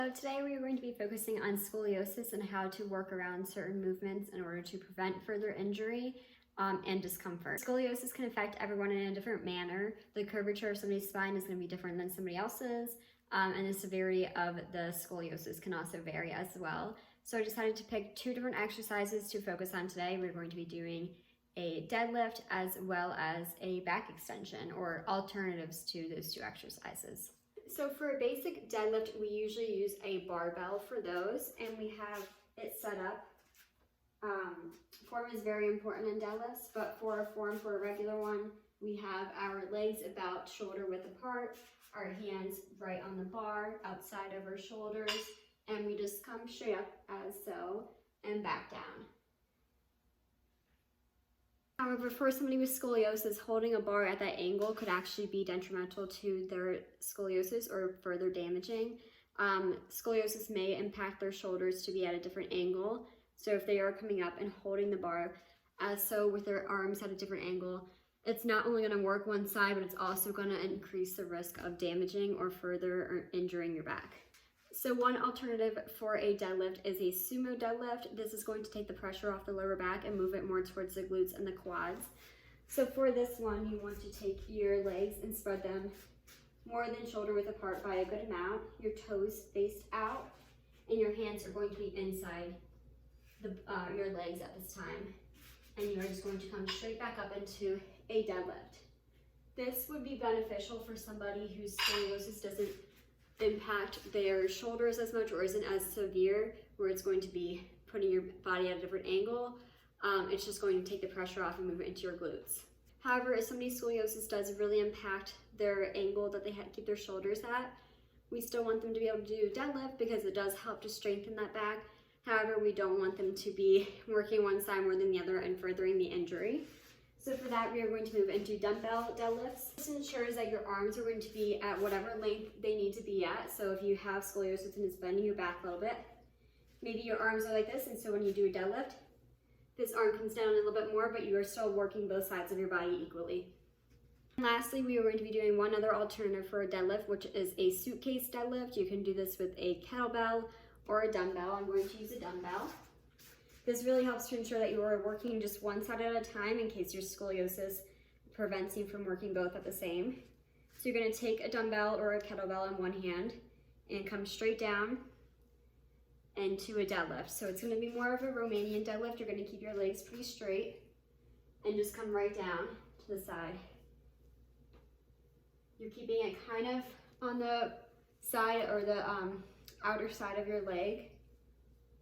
So today we are going to be focusing on scoliosis and how to work around certain movements in order to prevent further injury and discomfort. Scoliosis can affect everyone in a different manner. The curvature of somebody's spine is going to be different than somebody else's, and the severity of the scoliosis can also vary as well. So I decided to pick two different exercises to focus on today. We're going to be doing a deadlift as well as a back extension, or alternatives to those two exercises. So for a basic deadlift, we usually use a barbell for those, and we have it set up. Form is very important in deadlifts, but for a regular one, we have our legs about shoulder width apart, our hands right on the bar, outside of our shoulders, and we just come straight up as so, and back down. However, for somebody with scoliosis, holding a bar at that angle could actually be detrimental to their scoliosis or further damaging. Scoliosis may impact their shoulders to be at a different angle. So if they are coming up and holding the bar as so with their arms at a different angle, it's not only going to work one side, but it's also going to increase the risk of damaging or further injuring your back. So one alternative for a deadlift is a sumo deadlift. This is going to take the pressure off the lower back and move it more towards the glutes and the quads. So for this one, you want to take your legs and spread them more than shoulder width apart by a good amount. Your toes faced out, and your hands are going to be inside your legs at this time. And you're just going to come straight back up into a deadlift. This would be beneficial for somebody whose scoliosis doesn't impact their shoulders as much or isn't as severe, where it's going to be putting your body at a different angle. It's just going to take the pressure off and move it into your glutes. However, if somebody's scoliosis does really impact their angle that they keep their shoulders at, we still want them to be able to do deadlift because it does help to strengthen that back. However, we don't want them to be working one side more than the other and furthering the injury. So for that, we are going to move into dumbbell deadlifts. This ensures that your arms are going to be at whatever length they need to be at. So if you have scoliosis and it's bending your back a little bit, maybe your arms are like this, and so when you do a deadlift, this arm comes down a little bit more, but you are still working both sides of your body equally. And lastly, we are going to be doing one other alternative for a deadlift, which is a suitcase deadlift. You can do this with a kettlebell or a dumbbell. I'm going to use a dumbbell. This really helps to ensure that you are working just one side at a time in case your scoliosis prevents you from working both at the same. So you're going to take a dumbbell or a kettlebell in one hand and come straight down into a deadlift. So it's going to be more of a Romanian deadlift. You're going to keep your legs pretty straight and just come right down to the side. You're keeping it kind of on the side or the outer side of your leg.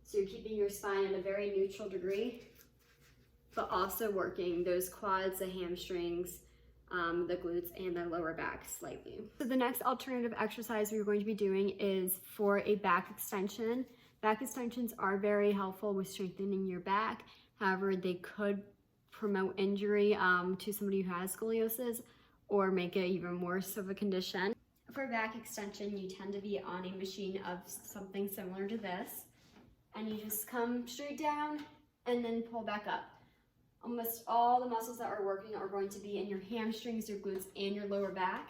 So you're keeping your spine at a very neutral degree, but also working those quads, the hamstrings, the glutes, and the lower back slightly. So the next alternative exercise we're going to be doing is for a back extension. Back extensions are very helpful with strengthening your back. However, they could promote injury to somebody who has scoliosis or make it even worse of a condition. For back extension, you tend to be on a machine of something similar to this. And you just come straight down and then pull back up. Almost all the muscles that are working are going to be in your hamstrings, your glutes, and your lower back.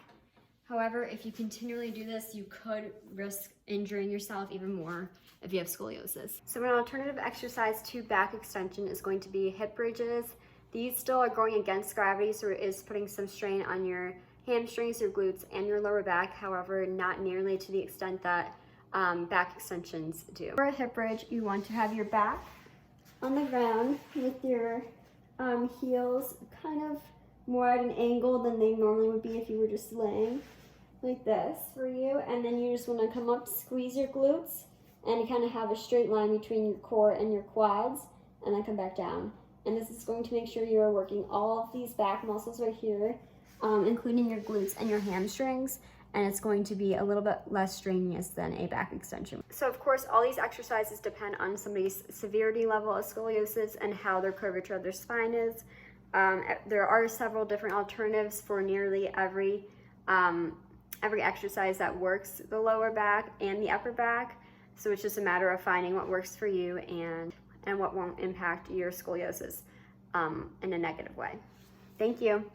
However, if you continually do this, you could risk injuring yourself even more if you have scoliosis. So an alternative exercise to back extension is going to be hip bridges. These still are going against gravity, so it is putting some strain on your hamstrings, your glutes, and your lower back. However, not nearly to the extent that back extensions do. For a hip bridge, you want to have your back on the ground with your heels kind of more at an angle than they normally would be if you were just laying like this for you. And then you just want to come up, squeeze your glutes, and kind of have a straight line between your core and your quads, and then come back down. And this is going to make sure you are working all of these back muscles right here, including your glutes and your hamstrings. And it's going to be a little bit less strenuous than a back extension. So of course, all these exercises depend on somebody's severity level of scoliosis and how their curvature of their spine is. There are several different alternatives for nearly every exercise that works the lower back and the upper back. So it's just a matter of finding what works for you and what won't impact your scoliosis in a negative way. Thank you.